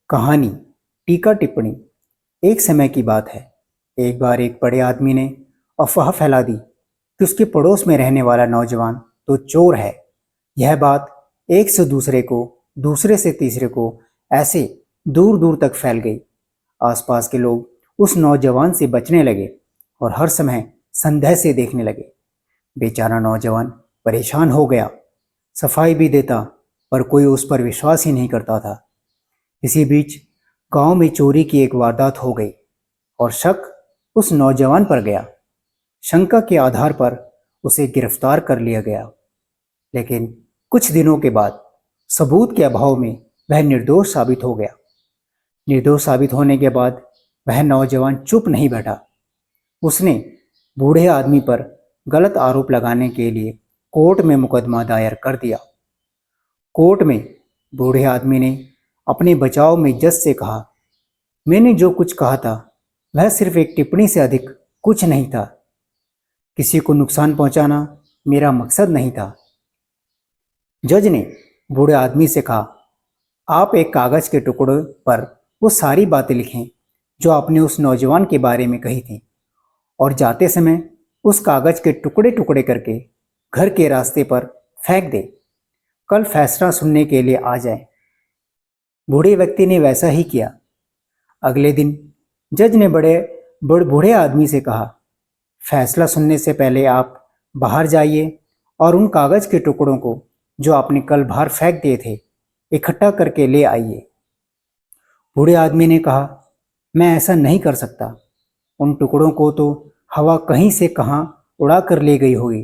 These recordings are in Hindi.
कहानी टीका टिप्पणी। एक समय की बात है। एक बार एक बड़े आदमी ने अफवाह फैला दी कि उसके पड़ोस में रहने वाला नौजवान तो चोर है। यह बात एक से दूसरे को, दूसरे से तीसरे को ऐसे दूर दूर तक फैल गई। आसपास के लोग उस नौजवान से बचने लगे और हर समय संदेह से देखने लगे। बेचारा नौजवान परेशान हो गया। सफाई भी देता पर कोई उस पर विश्वास ही नहीं करता था। इसी बीच गांव में चोरी की एक वारदात हो गई और शक उस नौजवान पर गया। शंका के आधार पर उसे गिरफ्तार कर लिया गया, लेकिन कुछ दिनों के बाद सबूत के अभाव में वह निर्दोष साबित हो गया। निर्दोष साबित होने के बाद वह नौजवान चुप नहीं बैठा। उसने बूढ़े आदमी पर गलत आरोप लगाने के लिए कोर्ट में मुकदमा दायर कर दिया। कोर्ट में बूढ़े आदमी ने अपने बचाव में जज से कहा, मैंने जो कुछ कहा था वह सिर्फ एक टिप्पणी से अधिक कुछ नहीं था। किसी को नुकसान पहुंचाना मेरा मकसद नहीं था। जज ने बूढ़े आदमी से कहा, आप एक कागज के टुकड़े पर वो सारी बातें लिखें जो आपने उस नौजवान के बारे में कही थी और जाते समय उस कागज के टुकड़े टुकड़े करके घर के रास्ते पर फेंक दे। कल फैसला सुनने के लिए आ जाए। बूढ़े व्यक्ति ने वैसा ही किया। अगले दिन जज ने बूढ़े आदमी से कहा, फैसला सुनने से पहले आप बाहर जाइए और उन कागज के टुकड़ों को जो आपने कल बाहर फेंक दिए थे इकट्ठा करके ले आइए। बूढ़े आदमी ने कहा, मैं ऐसा नहीं कर सकता। उन टुकड़ों को तो हवा कहीं से कहाँ उड़ा कर ले गई होगी।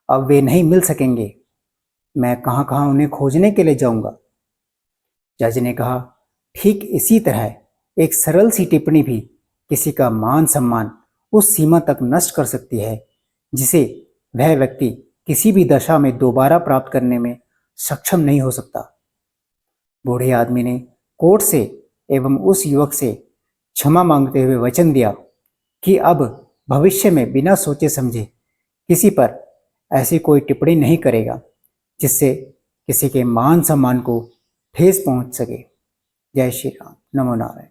अब वे नहीं मिल सकेंगे। मैं कहाँ कहाँ उन्हें खोजने के लिए जाऊंगा। जज ने कहा, ठीक इसी तरह एक सरल सी टिप्पणी भी किसी का मान सम्मान उस सीमा तक नष्ट कर सकती है जिसे वह व्यक्ति किसी भी दशा में दोबारा प्राप्त करने में सक्षम नहीं हो सकता। बूढ़े आदमी ने कोर्ट से एवं उस युवक से क्षमा मांगते हुए वचन दिया कि अब भविष्य में बिना सोचे समझे किसी पर ऐसी कोई टिप्पणी नहीं करेगा जिससे किसी के मान सम्मान को ठेस पहुंच सके। जय श्री राम। नमो नारायण।